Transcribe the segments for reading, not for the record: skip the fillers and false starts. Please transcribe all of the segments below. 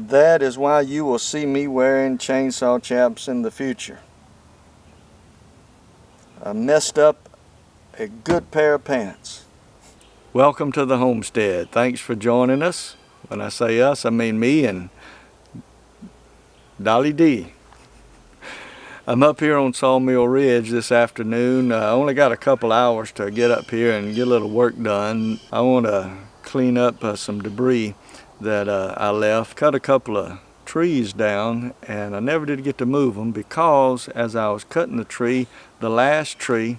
That is why you will see me wearing chainsaw chaps in the future. I messed up a good pair of pants. Welcome to the homestead. Thanks for joining us. When I say us, I mean me and Dolly D. I'm up here on Sawmill Ridge this afternoon. I only got a couple hours to get up here and get a little work done. I want to clean up some debris that I left. Cut a couple of trees down, and I never did get to move them because as I was cutting the tree, the last tree,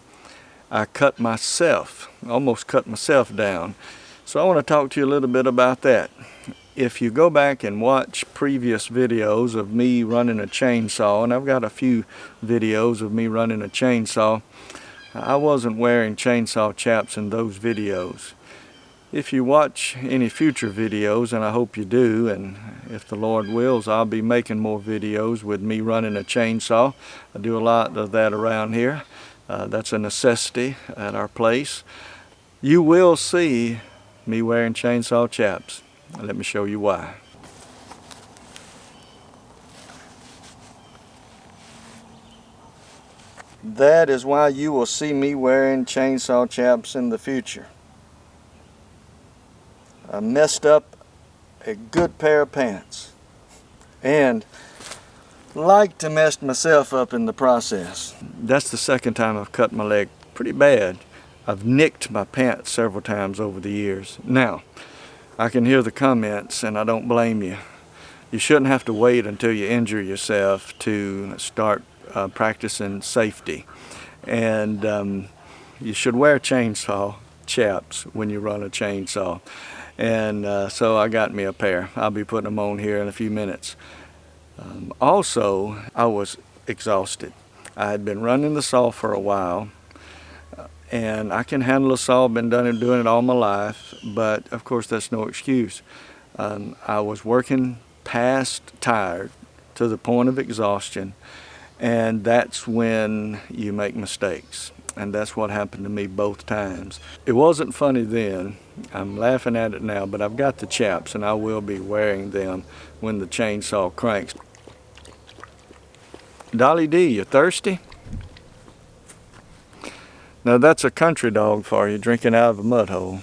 I cut myself, almost cut myself down. So I want to talk to you a little bit about that. If you go back and watch previous videos of me running a chainsaw, and I've got a few videos of me running a chainsaw, I wasn't wearing chainsaw chaps in those videos. If you watch any future videos, and I hope you do, and if the Lord wills, I'll be making more videos with me running a chainsaw. I do a lot of that around here. That's a necessity at our place. You will see me wearing chainsaw chaps. Let me show you why. That is why you will see me wearing chainsaw chaps in the future. I messed up a good pair of pants and like to mess myself up in the process. That's the second time I've cut my leg pretty bad. I've nicked my pants several times over the years. Now, I can hear the comments, and I don't blame you. You shouldn't have to wait until you injure yourself to start practicing safety. And you should wear chainsaw chaps when you run a chainsaw. And so I got me a pair. I'll be putting them on here in a few minutes. Also, I was exhausted. I had been running the saw for a while, and I can handle a saw, been doing it all my life, but of course that's no excuse. I was working past tired to the point of exhaustion, and that's when you make mistakes. And that's what happened to me both times. It wasn't funny then. I'm laughing at it now, but I've got the chaps, and I will be wearing them when the chainsaw cranks. Dolly D, you thirsty? Now that's a country dog for you, drinking out of a mud hole.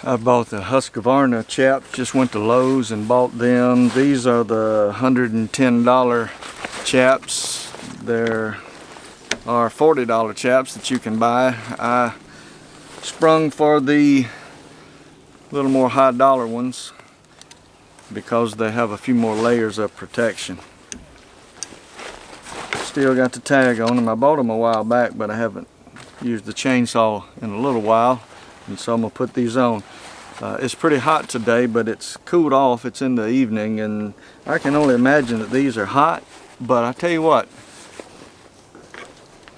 I bought the Husqvarna chaps, just went to Lowe's and bought them. These are the $110 chaps. There are $40 chaps that you can buy. I sprung for the little more high dollar ones because they have a few more layers of protection. Still got the tag on them. I bought them a while back, but I haven't used the chainsaw in a little while, and so I'm gonna put these on. It's pretty hot today, but it's cooled off. It's in the evening, and I can only imagine that these are hot, but I tell you what,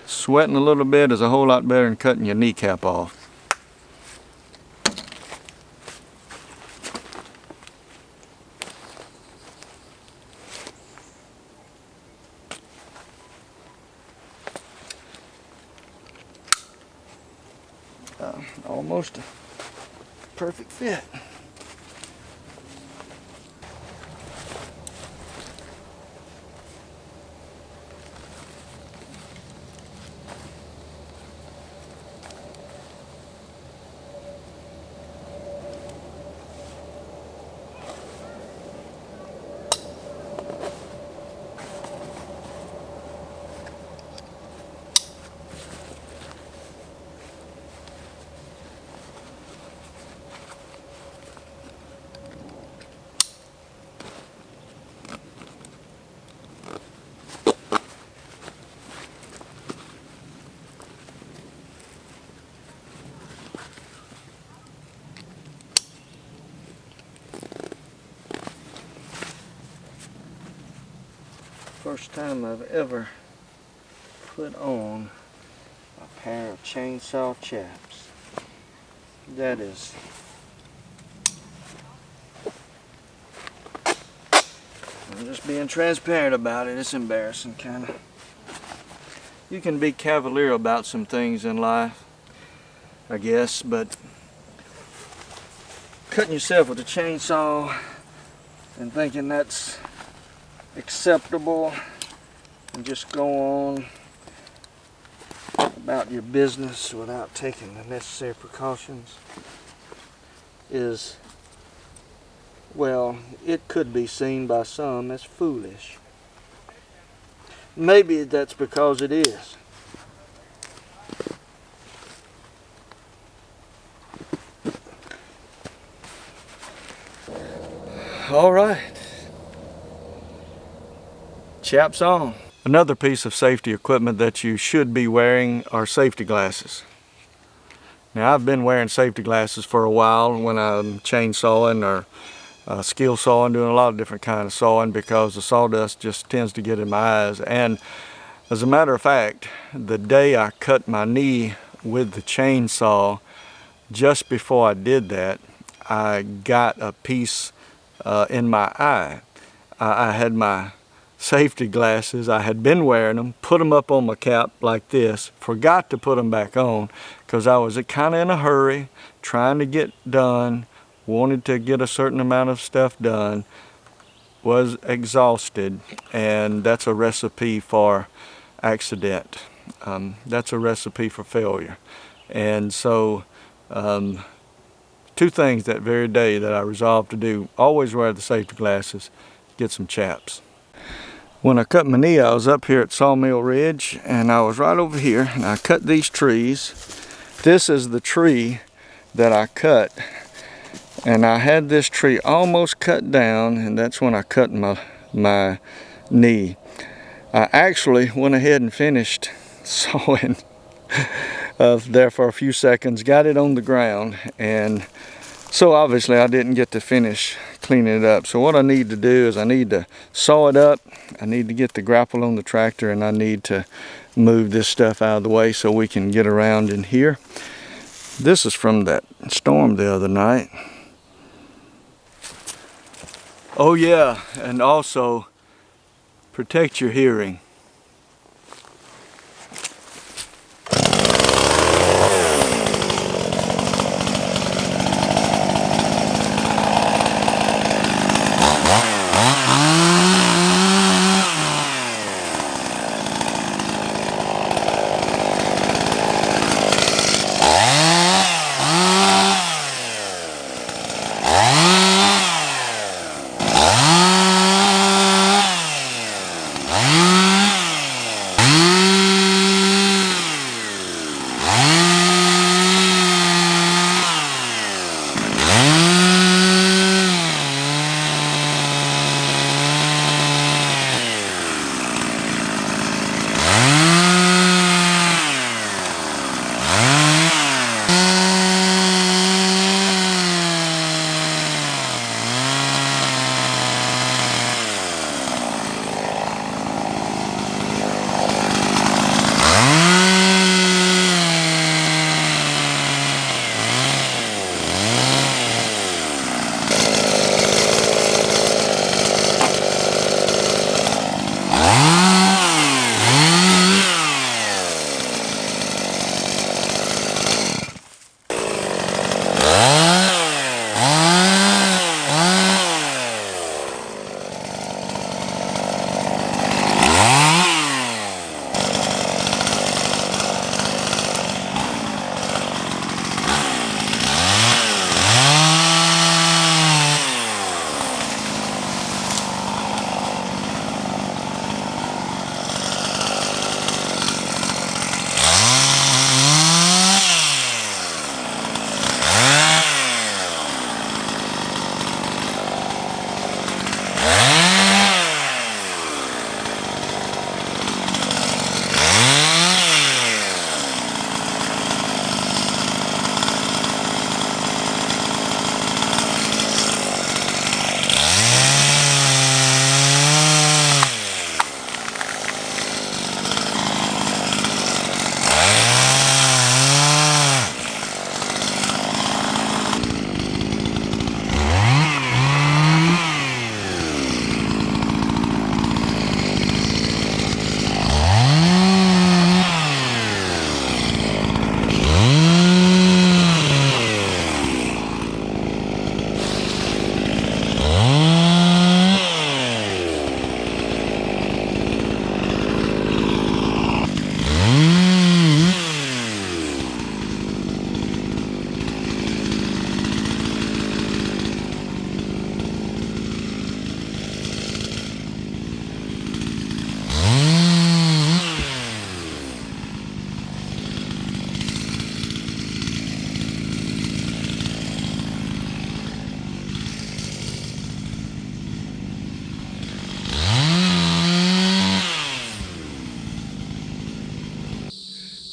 sweating a little bit is a whole lot better than cutting your kneecap off. Almost a perfect fit. First time I've ever put on a pair of chainsaw chaps. That is I'm just being transparent about it. It's embarrassing, kind of. You can be cavalier about some things in life, I guess, but cutting yourself with a chainsaw and thinking that's acceptable and just go on about your business without taking the necessary precautions is, well, it could be seen by some as foolish. Maybe that's because it is. All right. Chaps on. Another piece of safety equipment that you should be wearing are safety glasses. Now, I've been wearing safety glasses for a while when I'm chainsawing or skill sawing, doing a lot of different kinds of sawing, because the sawdust just tends to get in my eyes. And as a matter of fact, the day I cut my knee with the chainsaw, just before I did that, I got a piece in my eye. I had my safety glasses, I had been wearing them, put them up on my cap like this, forgot to put them back on because I was kind of in a hurry, trying to get done, wanted to get a certain amount of stuff done, was exhausted, and that's a recipe for accident. That's a recipe for failure. And so two things that very day that I resolved to do: always wear the safety glasses, get some chaps. When I cut my knee, I was up here at Sawmill Ridge, and I was right over here, and I cut these trees. This is the tree that I cut, and I had this tree almost cut down, and that's when I cut my knee. I actually went ahead and finished sawing there for a few seconds, got it on the ground, and so obviously I didn't get to finish cleaning it up. So what I need to do is I need to saw it up, I need to get the grapple on the tractor, and I need to move this stuff out of the way so we can get around in here. This is from that storm the other night. Oh yeah, and also protect your hearing.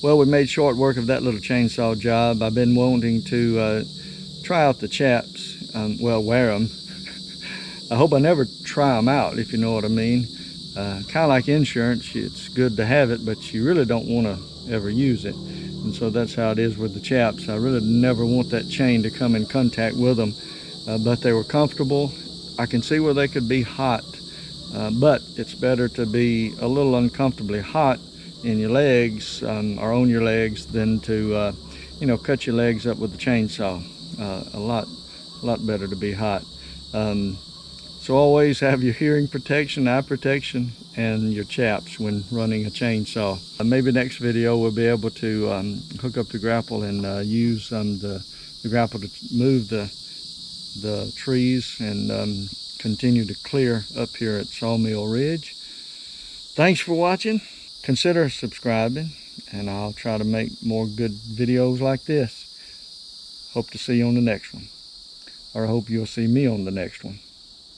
Well, we made short work of that little chainsaw job. I've been wanting to try out the chaps, well, wear them. I hope I never try them out, if you know what I mean. Kind of like insurance, it's good to have it, but you really don't want to ever use it. And so that's how it is with the chaps. I really never want that chain to come in contact with them, but they were comfortable. I can see where they could be hot, but it's better to be a little uncomfortably hot in your legs or on your legs than to cut your legs up with the chainsaw. A lot better to be hot. So always have your hearing protection, eye protection, and your chaps when running a chainsaw. Maybe next video we'll be able to hook up the grapple and use the grapple to move the trees and continue to clear up here at Sawmill Ridge. Thanks for watching. Consider subscribing, and I'll try to make more good videos like this. Hope to see you on the next one, or I hope you'll see me on the next one.